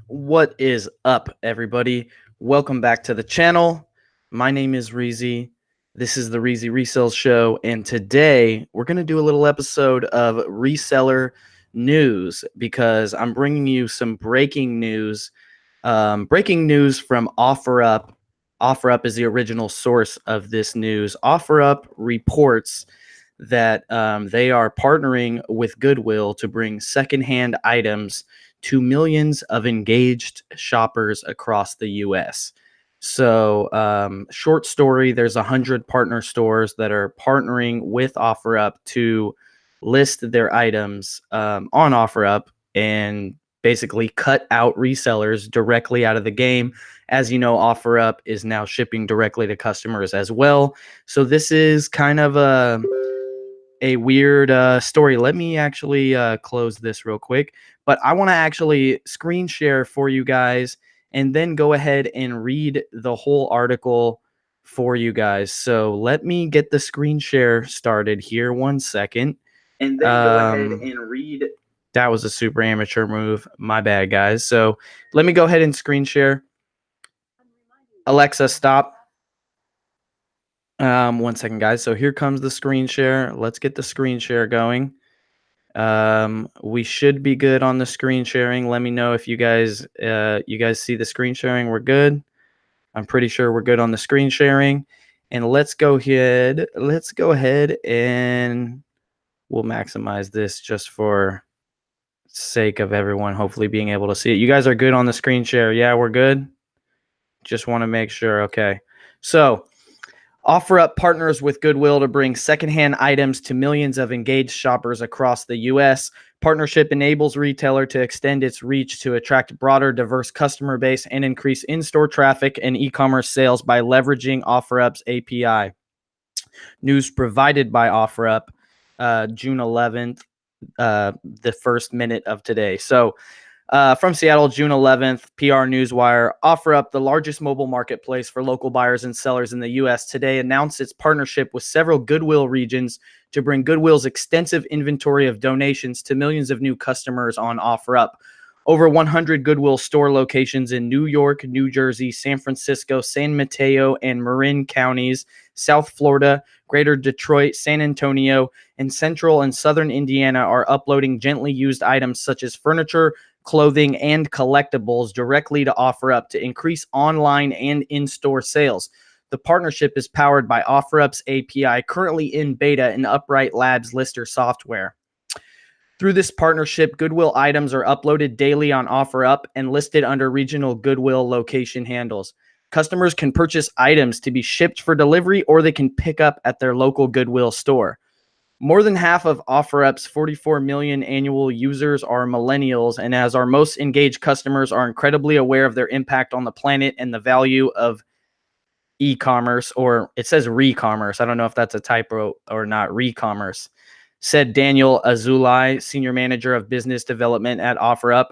What is up, everybody? Welcome back to the channel. My name is Reezy. This is the Reezy Resales Show, and today we're going to do a little episode of reseller news because I'm bringing you some breaking news. Breaking news from OfferUp. OfferUp is the original source of this news. OfferUp reports that they are partnering with Goodwill to bring secondhand items to millions of engaged shoppers across the U.S. So, short story, there's 100 partner stores that are partnering with OfferUp to list their items on OfferUp and basically cut out resellers directly out of the game. As you know, OfferUp is now shipping directly to customers as well. So this is kind of a weird story. Let me actually close this real quick, but I want to actually screen share for you guys and then go ahead and read the whole article for you guys. So let me get the screen share started here. 1 second. And then go ahead and read. That was a super amateur move. My bad, guys. So let me go ahead and screen share. Alexa, stop. 1 second, guys. So here comes the screen share. Let's get the screen share going. We should be good on the screen sharing. Let me know if you guys see the screen sharing. We're good. I'm pretty sure we're good on the screen sharing. And let's go ahead and we'll maximize this just for sake of everyone hopefully being able to see it. You guys are good on the screen share? Yeah, we're good. Just want to make sure. Okay. So, OfferUp partners with Goodwill to bring secondhand items to millions of engaged shoppers across the U.S. Partnership enables retailer to extend its reach to attract broader, diverse customer base and increase in-store traffic and e-commerce sales by leveraging OfferUp's API. News provided by OfferUp, June 11th, the first minute of today. So, from Seattle, June 11th, PR Newswire. OfferUp, the largest mobile marketplace for local buyers and sellers in the U.S., today announced its partnership with several Goodwill regions to bring Goodwill's extensive inventory of donations to millions of new customers on OfferUp. Over 100 Goodwill store locations in New York, New Jersey, San Francisco, San Mateo, and Marin counties, South Florida, Greater Detroit, San Antonio, and Central and Southern Indiana are uploading gently used items such as furniture, clothing, and collectibles directly to OfferUp to increase online and in-store sales. The partnership is powered by OfferUp's API, currently in beta in Upright Labs Lister software. Through this partnership, Goodwill items are uploaded daily on OfferUp and listed under regional Goodwill location handles. Customers can purchase items to be shipped for delivery, or they can pick up at their local Goodwill store. More than half of OfferUp's 44 million annual users are millennials, and as our most engaged customers are incredibly aware of their impact on the planet and the value of e-commerce, or it says re-commerce. I don't know if that's a typo or not, re-commerce, said Daniel Azulai, Senior Manager of Business Development at OfferUp.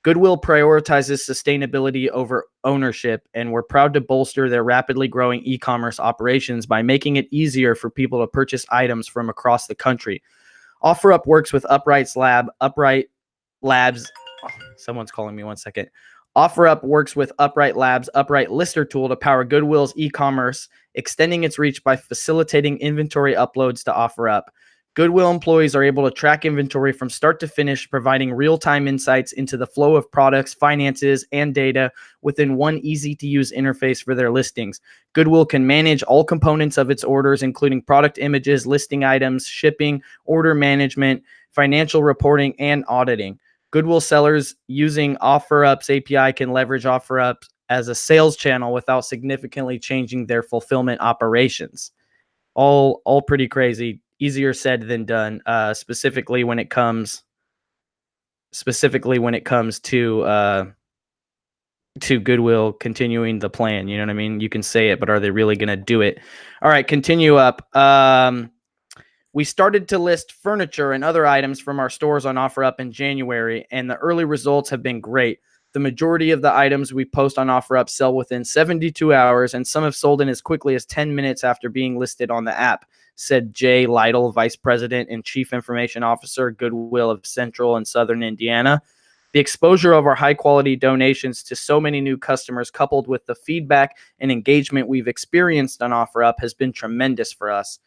Goodwill prioritizes sustainability over ownership, and we're proud to bolster their rapidly growing e-commerce operations by making it easier for people to purchase items from across the country. OfferUp works with Upright Labs. Someone's calling me. 1 second. OfferUp works with Upright Labs' Upright Lister tool to power Goodwill's e-commerce, extending its reach by facilitating inventory uploads to OfferUp. Goodwill employees are able to track inventory from start to finish, providing real-time insights into the flow of products, finances, and data within one easy-to-use interface for their listings. Goodwill can manage all components of its orders, including product images, listing items, shipping, order management, financial reporting, and auditing. Goodwill sellers using OfferUp's API can leverage OfferUp as a sales channel without significantly changing their fulfillment operations. All pretty crazy. Easier said than done, specifically when it comes to Goodwill continuing the plan. You know what I mean? You can say it, but are they really going to do it? All right, continue up. We started to list furniture and other items from our stores on OfferUp in January, and the early results have been great. The majority of the items we post on OfferUp sell within 72 hours, and some have sold in as quickly as 10 minutes after being listed on the app, said Jay Lytle, Vice President and Chief Information Officer, Goodwill of Central and Southern Indiana. The exposure of our high-quality donations to so many new customers, coupled with the feedback and engagement we've experienced on OfferUp, has been tremendous for us.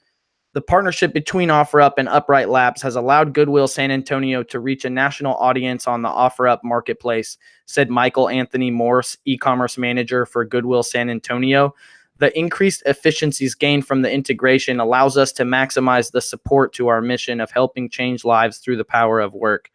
The partnership between OfferUp and Upright Labs has allowed Goodwill San Antonio to reach a national audience on the OfferUp marketplace, said Michael Anthony Morse, e-commerce manager for Goodwill San Antonio. The increased efficiencies gained from the integration allows us to maximize the support to our mission of helping change lives through the power of work.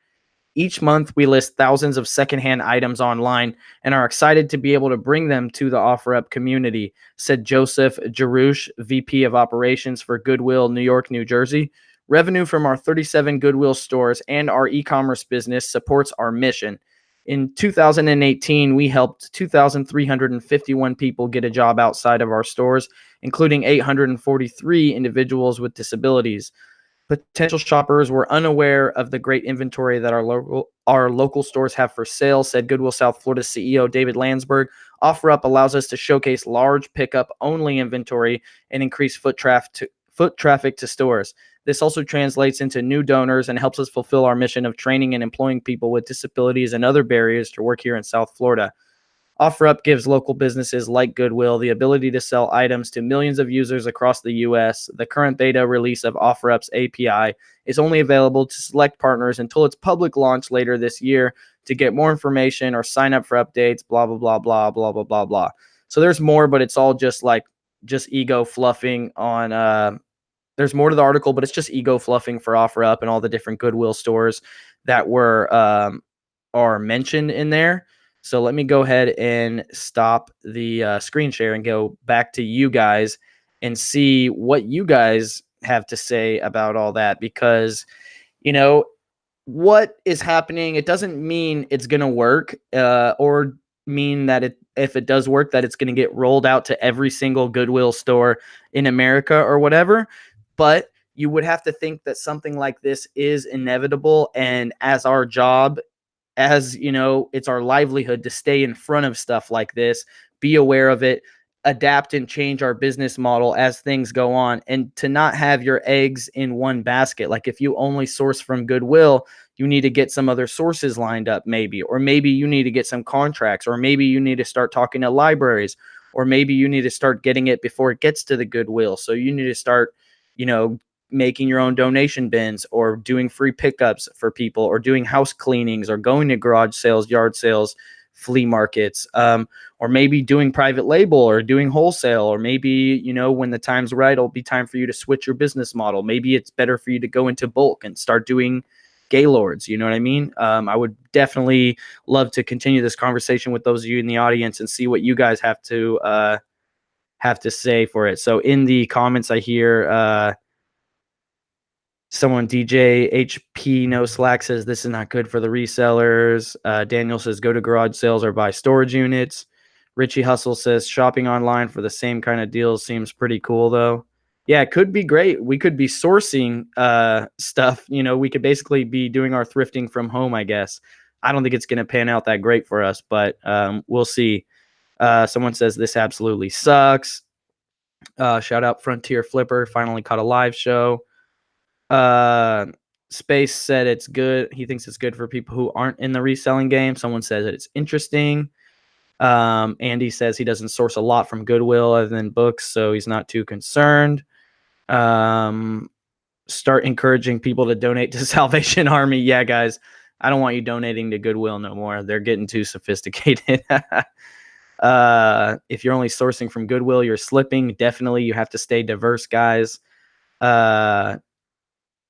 Each month, we list thousands of secondhand items online and are excited to be able to bring them to the OfferUp community, said Joseph Jarouche, VP of Operations for Goodwill, New York, New Jersey. Revenue from our 37 Goodwill stores and our e-commerce business supports our mission. In 2018, we helped 2,351 people get a job outside of our stores, including 843 individuals with disabilities. Potential shoppers were unaware of the great inventory that our local stores have for sale, said Goodwill South Florida CEO David Landsberg. OfferUp allows us to showcase large pickup-only inventory and increase foot traffic to stores. This also translates into new donors and helps us fulfill our mission of training and employing people with disabilities and other barriers to work here in South Florida. OfferUp gives local businesses like Goodwill the ability to sell items to millions of users across the U.S. The current beta release of OfferUp's API is only available to select partners until its public launch later this year. To get more information or sign up for updates, blah, blah, blah, blah, blah, blah, blah, blah. So there's more, but it's all just ego fluffing on there's more to the article, but it's just ego fluffing for OfferUp and all the different Goodwill stores that are mentioned in there. So let me go ahead and stop the screen share and go back to you guys and see what you guys have to say about all that, because, what is happening, it doesn't mean it's going to work or mean that if it does work, that it's going to get rolled out to every single Goodwill store in America or whatever. But you would have to think that something like this is inevitable. And as our job, it's our livelihood to stay in front of stuff like this, be aware of it, adapt and change our business model as things go on, and to not have your eggs in one basket. Like if you only source from Goodwill, you need to get some other sources lined up or maybe you need to get some contracts, or maybe you need to start talking to libraries, or maybe you need to start getting it before it gets to the Goodwill. So you need to start, making your own donation bins, or doing free pickups for people, or doing house cleanings, or going to garage sales, yard sales, flea markets, or maybe doing private label, or doing wholesale, or maybe, when the time's right, it'll be time for you to switch your business model. Maybe it's better for you to go into bulk and start doing Gaylords. You know what I mean? I would definitely love to continue this conversation with those of you in the audience and see what you guys have to say for it. So in the comments, I hear someone, DJ HP No Slack, says this is not good for the resellers. Daniel says go to garage sales or buy storage units. Richie Hustle says shopping online for the same kind of deals seems pretty cool though. Yeah, it could be great. We could be sourcing stuff. We could basically be doing our thrifting from home, I guess. I don't think it's going to pan out that great for us, but we'll see. Someone says this absolutely sucks. Shout out Frontier Flipper. Finally caught a live show. Space said it's good. He thinks it's good for people who aren't in the reselling game. Someone says that it's interesting. Andy says he doesn't source a lot from Goodwill other than books, so he's not too concerned. Start encouraging people to donate to Salvation Army. Yeah, guys, I don't want you donating to Goodwill no more. They're getting too sophisticated. If you're only sourcing from Goodwill, you're slipping. Definitely, you have to stay diverse, guys.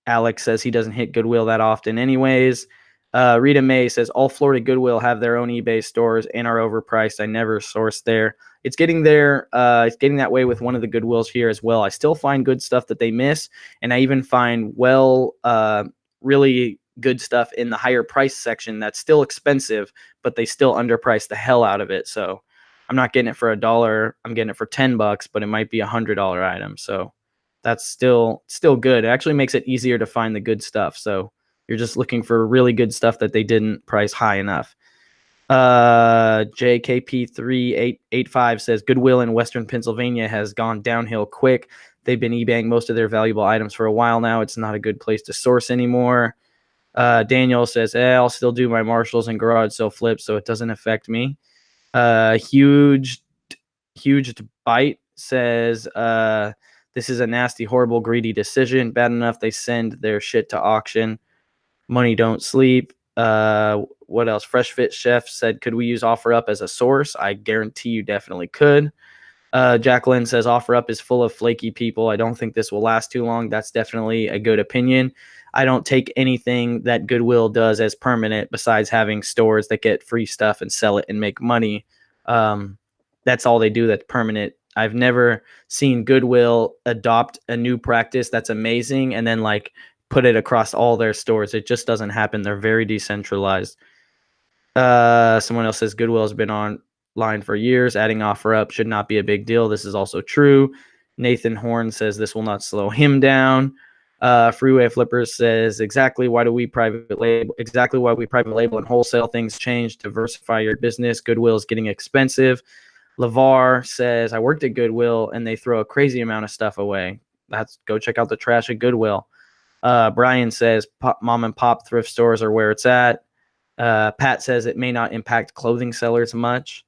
Alex says he doesn't hit Goodwill that often anyways. Rita May says all Florida Goodwill have their own eBay stores and are overpriced. I never source there. It's getting there. It's getting that way with one of the Goodwills here as well. I still find good stuff that they miss, and I even find really good stuff in the higher price section that's still expensive, but they still underprice the hell out of it. So I'm not getting it for $1. I'm getting it for $10, but it might be $100 item. So that's still good. It actually makes it easier to find the good stuff. So you're just looking for really good stuff that they didn't price high enough. JKP3885 says Goodwill in Western Pennsylvania has gone downhill quick. They've been eBaying most of their valuable items for a while now. It's not a good place to source anymore. Daniel says, I'll still do my Marshalls and garage sale flips, so it doesn't affect me. Huge bite says, this is a nasty, horrible, greedy decision. Bad enough they send their shit to auction. Money don't sleep. What else? Fresh Fit Chef said, could we use OfferUp as a source? I guarantee you definitely could. Jacqueline says, OfferUp is full of flaky people. I don't think this will last too long. That's definitely a good opinion. I don't take anything that Goodwill does as permanent besides having stores that get free stuff and sell it and make money. That's all they do that's permanent. I've never seen Goodwill adopt a new practice that's amazing and then like put it across all their stores. It just doesn't happen. They're very decentralized. Someone else says Goodwill has been online for years. Adding OfferUp should not be a big deal. This is also true. Nathan Horn says this will not slow him down. Freeway Flippers says exactly why we private label and wholesale things change. Diversify your business. Goodwill is getting expensive. LeVar says I worked at Goodwill and they throw a crazy amount of stuff away. Go check out the trash at Goodwill. Brian says mom and pop thrift stores are where it's at. Pat says it may not impact clothing sellers much.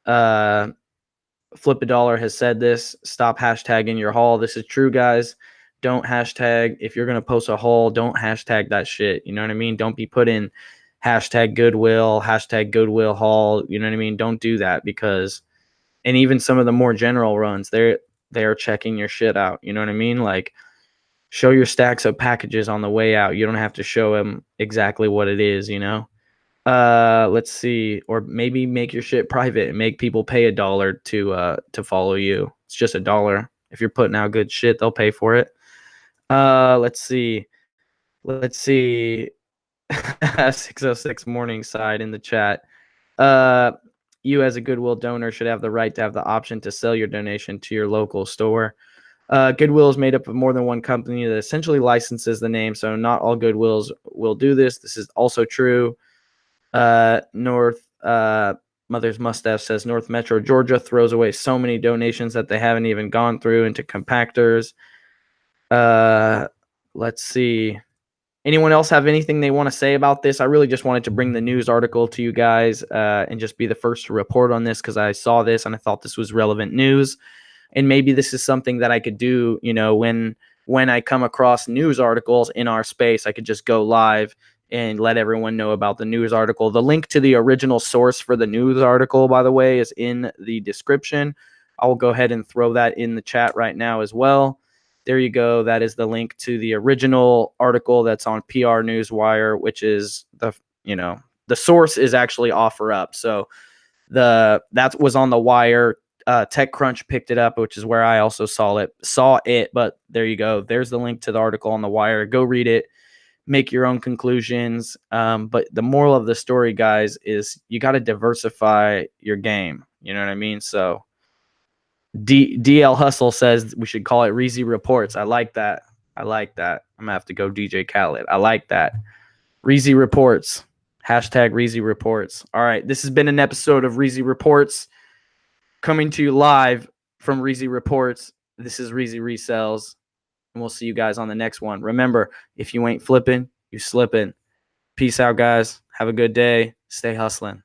Flip a Dollar has said this. Stop hashtagging your haul. This is true, guys. Don't hashtag. If you're going to post a haul, don't hashtag that shit. You know what I mean? Don't be putting hashtag Goodwill haul. You know what I mean? Don't do that because, and even some of the more general runs, they're checking your shit out. You know what I mean? Like, show your stacks of packages on the way out. You don't have to show them exactly what it is, you know? Let's see. Or maybe make your shit private and make people pay $1 to follow you. It's just $1. If you're putting out good shit, they'll pay for it. Let's see. 606 Morningside in the chat. You as a Goodwill donor should have the right to have the option to sell your donation to your local store. Goodwill is made up of more than one company that essentially licenses the name, so not all Goodwills will do this. This is also true. Mother's Mustache says North Metro Georgia throws away so many donations that they haven't even gone through into compactors. Let's see. Anyone else have anything they want to say about this? I really just wanted to bring the news article to you guys and just be the first to report on this because I saw this and I thought this was relevant news. And maybe this is something that I could do, you know, when I come across news articles in our space, I could just go live and let everyone know about the news article. The link to the original source for the news article, by the way, is in the description. I will go ahead and throw that in the chat right now as well. There you go. That is the link to the original article that's on PR Newswire, which is the source is actually OfferUp. So that was on the wire. TechCrunch picked it up, which is where I also saw it. But there you go. There's the link to the article on the wire. Go read it. Make your own conclusions. But the moral of the story, guys, is you got to diversify your game. You know what I mean? So DL Hustle says we should call it Reezy Reports. I like that. I'm going to have to go DJ Khaled. I like that. Reezy Reports. Hashtag Reezy Reports. All right. This has been an episode of Reezy Reports coming to you live from Reezy Reports. This is Reezy Resells. And we'll see you guys on the next one. Remember, if you ain't flipping, you slipping. Peace out, guys. Have a good day. Stay hustling.